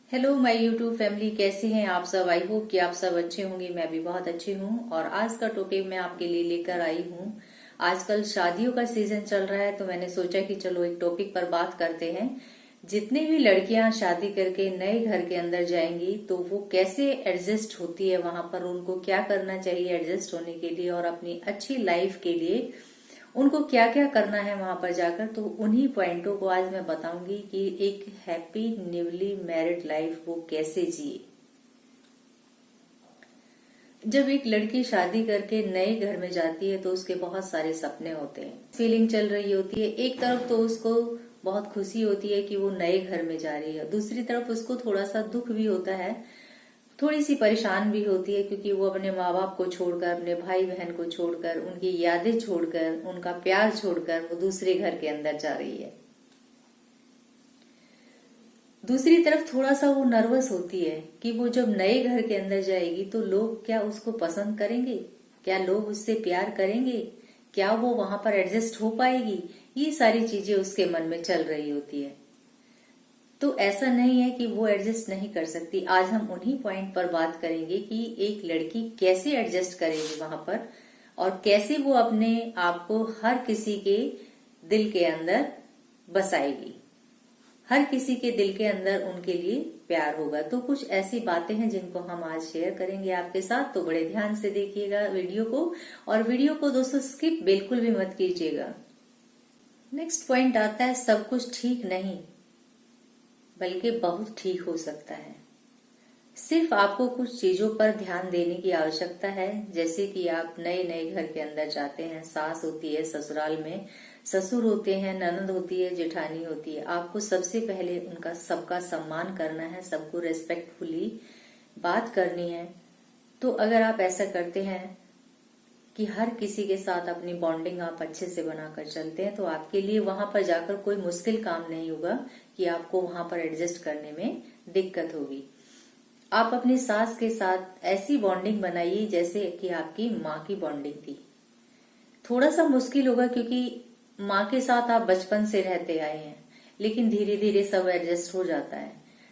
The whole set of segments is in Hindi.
हेलो माय यूट्यूब फैमिली, कैसे हैं आप सब। आई होप कि आप सब अच्छे होंगे। मैं भी बहुत अच्छी हूँ। और आज का टॉपिक मैं आपके लिए लेकर आई हूँ। आजकल शादियों का सीजन चल रहा है, तो मैंने सोचा कि चलो एक टॉपिक पर बात करते हैं। जितनी भी लड़कियां शादी करके नए घर के अंदर जाएंगी तो वो कैसे एडजस्ट होती है, वहां पर उनको क्या करना चाहिए एडजस्ट होने के लिए और अपनी अच्छी लाइफ के लिए उनको क्या क्या करना है वहां पर जाकर। तो उन्हीं पॉइंटों को आज मैं बताऊंगी कि एक हैप्पी न्यूली मैरिड लाइफ वो कैसे जिए। जब एक लड़की शादी करके नए घर में जाती है तो उसके बहुत सारे सपने होते हैं, फीलिंग चल रही होती है। एक तरफ तो उसको बहुत खुशी होती है कि वो नए घर में जा रही है, दूसरी तरफ उसको थोड़ा सा दुख भी होता है, थोड़ी सी परेशान भी होती है, क्योंकि वो अपने माँ बाप को छोड़कर, अपने भाई बहन को छोड़कर, उनकी यादें छोड़कर, उनका प्यार छोड़कर वो दूसरे घर के अंदर जा रही है। दूसरी तरफ थोड़ा सा वो नर्वस होती है कि वो जब नए घर के अंदर जाएगी तो लोग क्या उसको पसंद करेंगे, क्या लोग उससे प्यार करेंगे, क्या वो वहां पर एडजस्ट हो पाएगी। ये सारी चीजें उसके मन में चल रही होती है। तो ऐसा नहीं है कि वो एडजस्ट नहीं कर सकती। आज हम उन्हीं पॉइंट पर बात करेंगे कि एक लड़की कैसे एडजस्ट करेगी वहां पर और कैसे वो अपने आप को हर किसी के दिल के अंदर बसाएगी, हर किसी के दिल के अंदर उनके लिए प्यार होगा। तो कुछ ऐसी बातें हैं जिनको हम आज शेयर करेंगे आपके साथ, तो बड़े ध्यान से देखिएगा वीडियो को। और वीडियो को दोस्तों स्किप बिल्कुल भी मत कीजिएगा। नेक्स्ट पॉइंट आता है, सब कुछ ठीक नहीं बल्कि बहुत ठीक हो सकता है। सिर्फ आपको कुछ चीजों पर ध्यान देने की आवश्यकता है। जैसे कि आप नए नए घर के अंदर जाते हैं, सास होती है ससुराल में, ससुर होते हैं, ननद होती है, जेठानी होती है। आपको सबसे पहले उनका सबका सम्मान करना है, सबको रेस्पेक्टफुली बात करनी है। तो अगर आप ऐसा करते हैं कि हर किसी के साथ अपनी बॉन्डिंग आप अच्छे से बनाकर चलते हैं, तो आपके लिए वहां पर जाकर कोई मुश्किल काम नहीं होगा कि आपको वहां पर एडजस्ट करने में दिक्कत होगी। आप अपनी सास के साथ ऐसी बॉन्डिंग बनाइए जैसे कि आपकी माँ की बॉन्डिंग थी। थोड़ा सा मुश्किल होगा क्योंकि माँ के साथ आप बचपन से रहते आए हैं, लेकिन धीरे धीरे सब एडजस्ट हो जाता है।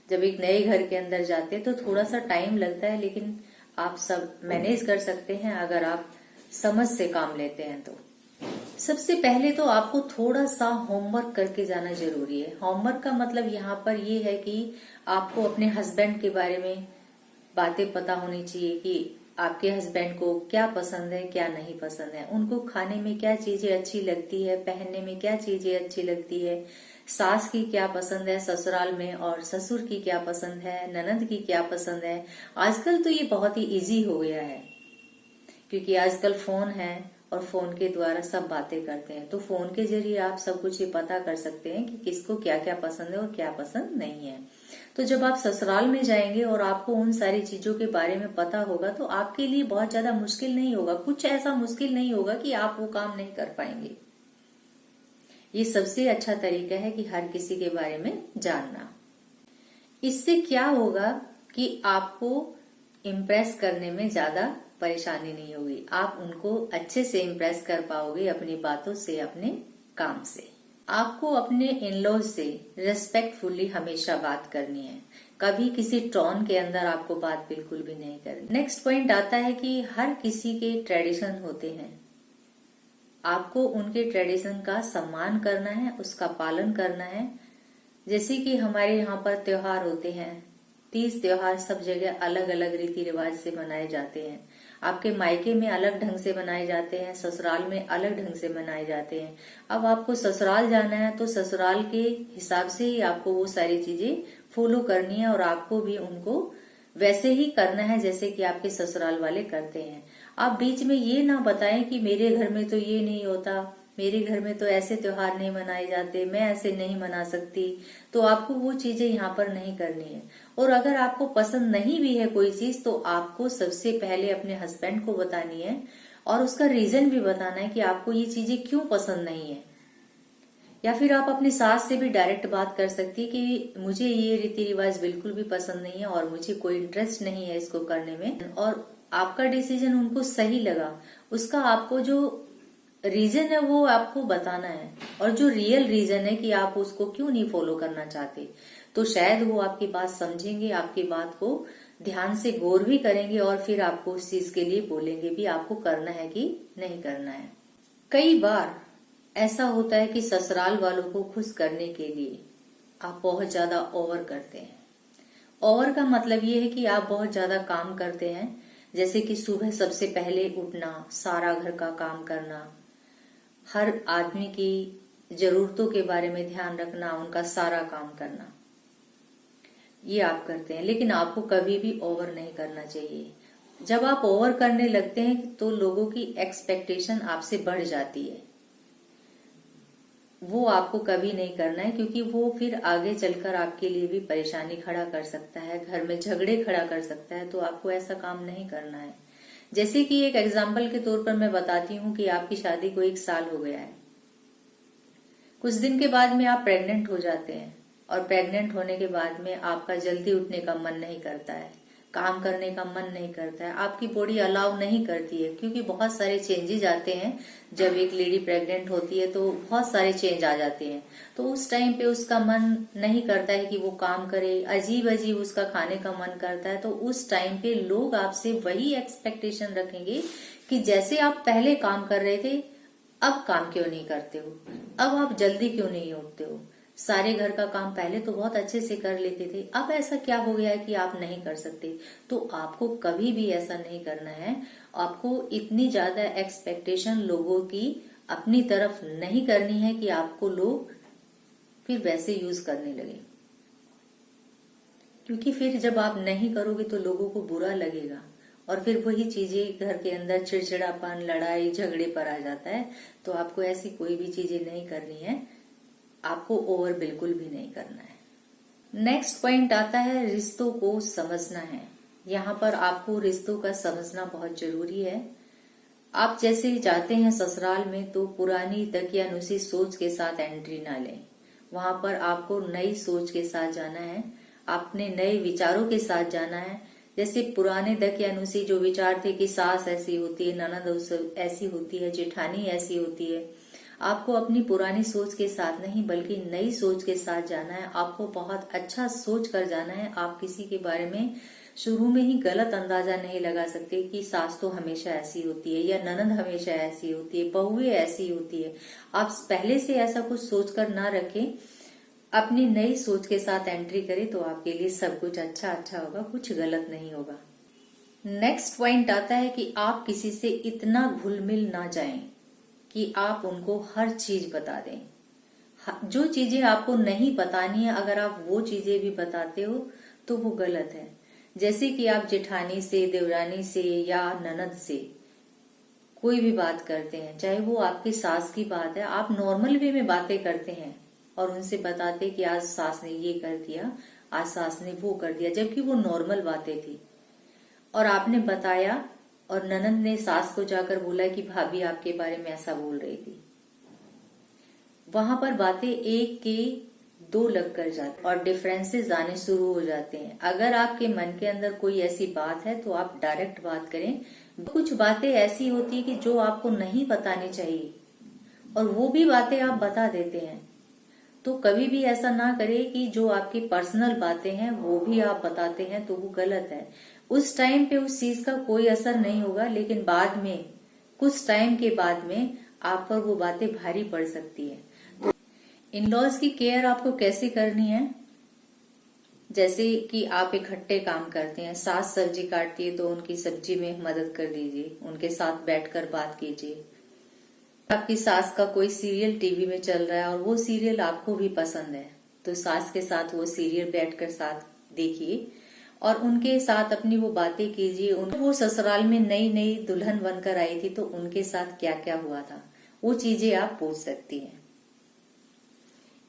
जब एक नए घर के अंदर जाते हैं तो थोड़ा सा टाइम लगता है, लेकिन आप सब मैनेज कर सकते हैं अगर आप समझ से काम लेते हैं। तो सबसे पहले तो आपको थोड़ा सा होमवर्क करके जाना जरूरी है। होमवर्क का मतलब यहाँ पर ये है कि आपको अपने हस्बैंड के बारे में बातें पता होनी चाहिए कि आपके हस्बैंड को क्या पसंद है, क्या नहीं पसंद है, उनको खाने में क्या चीजें अच्छी लगती है, पहनने में क्या चीजें अच्छी लगती है, सास की क्या पसंद है ससुराल में, और ससुर की क्या पसंद है, ननद की क्या पसंद है। आजकल तो ये बहुत ही इजी हो गया है क्योंकि आजकल फोन है और फोन के द्वारा सब बातें करते हैं। तो फोन के जरिए आप सब कुछ ये पता कर सकते हैं कि किसको क्या क्या पसंद है और क्या पसंद नहीं है। तो जब आप ससुराल में जाएंगे और आपको उन सारी चीजों के बारे में पता होगा तो आपके लिए बहुत ज्यादा मुश्किल नहीं होगा। कुछ ऐसा मुश्किल नहीं होगा कि आप वो काम नहीं कर पाएंगे। ये सबसे अच्छा तरीका है कि हर किसी के बारे में जानना। इससे क्या होगा कि आपको इम्प्रेस करने में ज्यादा परेशानी नहीं होगी। आप उनको अच्छे से इम्प्रेस कर पाओगे अपनी बातों से, अपने काम से। आपको अपने इन-लॉज से रेस्पेक्टफुली हमेशा बात करनी है। कभी किसी टोन के अंदर आपको बात बिल्कुल भी नहीं करनी। नेक्स्ट पॉइंट आता है कि हर किसी के ट्रेडिशन होते हैं। आपको उनके ट्रेडिशन का सम्मान करना है, उसका पालन करना है। जैसे कि हमारे यहाँ पर त्योहार होते हैं, 30 त्योहार सब जगह अलग अलग रीति रिवाज से मनाए जाते हैं। आपके मायके में अलग ढंग से मनाए जाते हैं, ससुराल में अलग ढंग से मनाए जाते हैं। अब आपको ससुराल जाना है तो ससुराल के हिसाब से ही आपको वो सारी चीजें फॉलो करनी है और आपको भी उनको वैसे ही करना है जैसे कि आपके ससुराल वाले करते हैं। आप बीच में ये ना बताएं कि मेरे घर में तो ये नहीं होता, मेरे घर में तो ऐसे त्योहार नहीं मनाए जाते, मैं ऐसे नहीं मना सकती। तो आपको वो चीजें यहाँ पर नहीं करनी है। और अगर आपको पसंद नहीं भी है कोई चीज तो आपको सबसे पहले अपने हस्बैंड को बतानी है और उसका रीजन भी बताना है कि आपको ये चीजें क्यों पसंद नहीं है। या फिर आप अपनी सास से भी डायरेक्ट बात कर सकती है कि मुझे ये रीति रिवाज बिल्कुल भी पसंद नहीं है और मुझे कोई इंटरेस्ट नहीं है इसको करने में, और आपका डिसीजन उनको सही लगा, उसका आपको जो रीजन है वो आपको बताना है और जो रियल रीजन है कि आप उसको क्यों नहीं फॉलो करना चाहते। तो शायद वो आपकी बात समझेंगे, आपकी बात को ध्यान से गौर भी करेंगे और फिर आपको उस चीज के लिए बोलेंगे भी आपको करना है कि नहीं करना है। कई बार ऐसा होता है कि ससुराल वालों को खुश करने के लिए आप बहुत ज्यादा ओवर करते हैं। ओवर का मतलब ये है कि आप बहुत ज्यादा काम करते हैं, जैसे कि सुबह सबसे पहले उठना, सारा घर का काम करना, हर आदमी की जरूरतों के बारे में ध्यान रखना, उनका सारा काम करना, ये आप करते हैं। लेकिन आपको कभी भी ओवर नहीं करना चाहिए। जब आप ओवर करने लगते हैं तो लोगों की एक्सपेक्टेशन आपसे बढ़ जाती है। वो आपको कभी नहीं करना है, क्योंकि वो फिर आगे चलकर आपके लिए भी परेशानी खड़ा कर सकता है, घर में झगड़े खड़ा कर सकता है। तो आपको ऐसा काम नहीं करना है। जैसे कि एक एग्जाम्पल के तौर पर मैं बताती हूँ कि आपकी शादी को 1 साल हो गया है। कुछ दिन के बाद में आप प्रेग्नेंट हो जाते हैं और प्रेग्नेंट होने के बाद में आपका जल्दी उठने का मन नहीं करता है, काम करने का मन नहीं करता है, आपकी बॉडी अलाउ नहीं करती है, क्योंकि बहुत सारे चेंजेस आते हैं। जब एक लेडी प्रेग्नेंट होती है तो बहुत सारे चेंज आ जाते हैं। तो उस टाइम पे उसका मन नहीं करता है कि वो काम करे, अजीब अजीब उसका खाने का मन करता है। तो उस टाइम पे लोग आपसे वही एक्सपेक्टेशन रखेंगे कि जैसे आप पहले काम कर रहे थे, अब काम क्यों नहीं करते हो, अब आप जल्दी क्यों नहीं उठते हो, सारे घर का काम पहले तो बहुत अच्छे से कर लेते थे, अब ऐसा क्या हो गया है कि आप नहीं कर सकते। तो आपको कभी भी ऐसा नहीं करना है। आपको इतनी ज्यादा एक्सपेक्टेशन लोगों की अपनी तरफ नहीं करनी है कि आपको लोग फिर वैसे यूज करने लगे, क्योंकि फिर जब आप नहीं करोगे तो लोगों को बुरा लगेगा और फिर वही चीजें घर के अंदर चिड़चिड़ापन, लड़ाई झगड़े पर आ जाता है। तो आपको ऐसी कोई भी चीजें नहीं करनी है, आपको ओवर बिल्कुल भी नहीं करना है। नेक्स्ट पॉइंट आता है रिश्तों को समझना है। यहाँ पर आपको रिश्तों का समझना बहुत जरूरी है। आप जैसे जाते हैं ससुराल में तो पुरानी दकियानुसी सोच के साथ एंट्री ना लें। वहां पर आपको नई सोच के साथ जाना है, अपने नए विचारों के साथ जाना है। जैसे पुराने दकियानुसी जो विचार थे कि सास ऐसी होती है, ननद ऐसी होती है, जेठानी ऐसी होती है, आपको अपनी पुरानी सोच के साथ नहीं बल्कि नई सोच के साथ जाना है। आपको बहुत अच्छा सोच कर जाना है। आप किसी के बारे में शुरू में ही गलत अंदाजा नहीं लगा सकते कि सास तो हमेशा ऐसी होती है या ननद हमेशा ऐसी होती है, बहुएं ऐसी होती है। आप पहले से ऐसा कुछ सोचकर ना रखें, अपनी नई सोच के साथ एंट्री करें तो आपके लिए सब कुछ अच्छा अच्छा होगा, कुछ गलत नहीं होगा। नेक्स्ट पॉइंट आता है कि आप किसी से इतना घुल मिल ना जाएं कि आप उनको हर चीज बता दें। जो चीजें आपको नहीं बतानी है, अगर आप वो चीजें भी बताते हो तो वो गलत है। जैसे कि आप जेठानी से, देवरानी से या ननद से कोई भी बात करते हैं, चाहे वो आपकी सास की बात है, आप नॉर्मल वे में बातें करते हैं और उनसे बताते कि आज सास ने ये कर दिया, आज सास ने वो कर दिया, जबकि वो नॉर्मल बातें थी। और आपने बताया और ननद ने सास को जाकर बोला कि भाभी आपके बारे में ऐसा बोल रही थी। वहां पर बातें एक के 2 लग कर जाती और डिफरेंसेस आने शुरू हो जाते हैं। अगर आपके मन के अंदर कोई ऐसी बात है तो आप डायरेक्ट बात करें। कुछ बातें ऐसी होती है कि जो आपको नहीं बतानी चाहिए और वो भी बातें आप बता देते हैं। तो कभी भी ऐसा ना करें कि जो आपकी पर्सनल बातें हैं वो भी आप बताते हैं, तो वो गलत है। उस टाइम पे उस चीज का कोई असर नहीं होगा, लेकिन बाद में कुछ टाइम के बाद में आप पर वो बातें भारी पड़ सकती है। तो इन लॉज की केयर आपको कैसे करनी है? जैसे कि आप इकट्ठे काम करते हैं, सास सब्जी काटती है तो उनकी सब्जी में मदद कर दीजिए, उनके साथ बैठकर बात कीजिए। आपकी सास का कोई सीरियल टीवी में चल रहा है और वो सीरियल आपको भी पसंद है, तो सास के साथ वो सीरियल बैठकर साथ देखिए और उनके साथ अपनी वो बातें कीजिए। वो ससुराल में नई नई दुल्हन बनकर आई थी तो उनके साथ क्या क्या हुआ था, वो चीजें आप पूछ सकती हैं।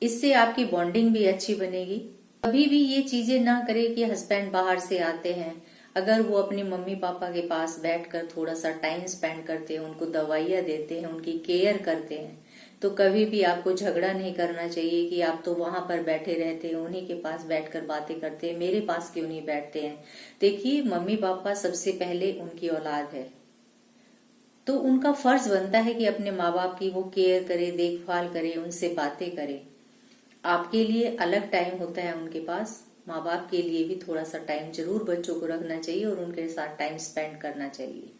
इससे आपकी बॉन्डिंग भी अच्छी बनेगी। कभी भी ये चीजें ना करें कि हस्बैंड बाहर से आते हैं, अगर वो अपनी मम्मी पापा के पास बैठकर थोड़ा सा टाइम स्पेंड करते हैं, उनको दवाइयाँ देते हैं, उनकी केयर करते हैं, तो कभी भी आपको झगड़ा नहीं करना चाहिए कि आप तो वहां पर बैठे रहते हैं, उन्हीं के पास बैठकर बातें करते हैं, मेरे पास क्यों नहीं बैठते हैं। देखिए, मम्मी पापा सबसे पहले उनकी औलाद है, तो उनका फर्ज बनता है कि अपने माँ बाप की वो केयर करे, देखभाल करे, उनसे बातें करे। आपके लिए अलग टाइम होता है उनके पास, माँ बाप के लिए भी थोड़ा सा टाइम जरूर बच्चों को रखना चाहिए और उनके साथ टाइम स्पेंड करना चाहिए।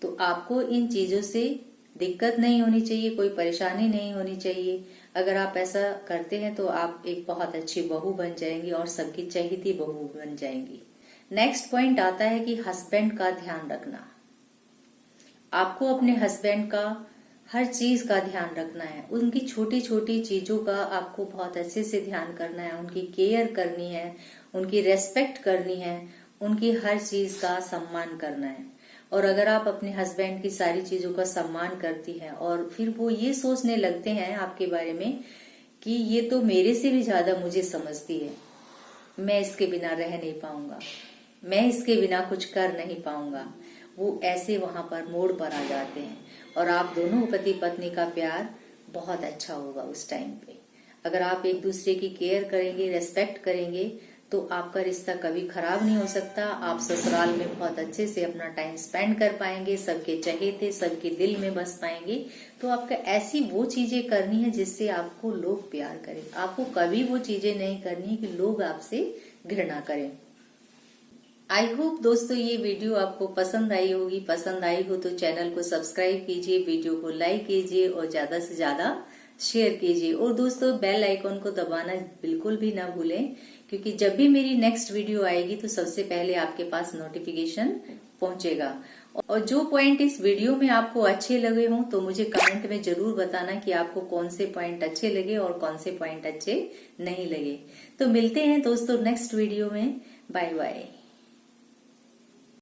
तो आपको इन चीजों से दिक्कत नहीं होनी चाहिए, कोई परेशानी नहीं होनी चाहिए। अगर आप ऐसा करते हैं तो आप एक बहुत अच्छी बहू बन जाएंगी और सबकी चहेती बहू बन जाएंगी। नेक्स्ट पॉइंट आता है कि हस्बैंड का ध्यान रखना। आपको अपने हस्बैंड का हर चीज का ध्यान रखना है, उनकी छोटी छोटी चीजों का आपको बहुत अच्छे से ध्यान करना है, उनकी केयर करनी है, उनकी रेस्पेक्ट करनी है, उनकी हर चीज का सम्मान करना है। और अगर आप अपने हस्बैंड की सारी चीजों का सम्मान करती हैं और फिर वो ये सोचने लगते हैं आपके बारे में कि ये तो मेरे से भी ज्यादा मुझे समझती है, मैं इसके बिना रह नहीं पाऊंगा, मैं इसके बिना कुछ कर नहीं पाऊंगा, वो ऐसे वहां पर मोड़ पर आ जाते हैं और आप दोनों पति पत्नी का प्यार बहुत अच्छा होगा उस टाइम पे। अगर आप एक दूसरे की केयर करेंगे, रेस्पेक्ट करेंगे तो आपका रिश्ता कभी खराब नहीं हो सकता। आप ससुराल में बहुत अच्छे से अपना टाइम स्पेंड कर पाएंगे, सबके चहेते, सबके दिल में बस पाएंगे। तो आपको ऐसी वो चीजें करनी है जिससे आपको लोग प्यार करें। आपको कभी वो चीजें नहीं करनी है कि लोग आपसे घृणा करें। आई होप दोस्तों ये वीडियो आपको पसंद आई होगी। पसंद आई हो तो चैनल को सब्सक्राइब कीजिए, वीडियो को लाइक कीजिए और ज्यादा से ज्यादा शेयर कीजिए। और दोस्तों बेल आइकॉन को दबाना बिल्कुल भी ना भूलें, क्योंकि जब भी मेरी नेक्स्ट वीडियो आएगी तो सबसे पहले आपके पास नोटिफिकेशन पहुंचेगा। और जो पॉइंट इस वीडियो में आपको अच्छे लगे हों तो मुझे कमेंट में जरूर बताना कि आपको कौन से पॉइंट अच्छे लगे और कौन से पॉइंट अच्छे नहीं लगे। तो मिलते हैं दोस्तों नेक्स्ट वीडियो में। Bye bye.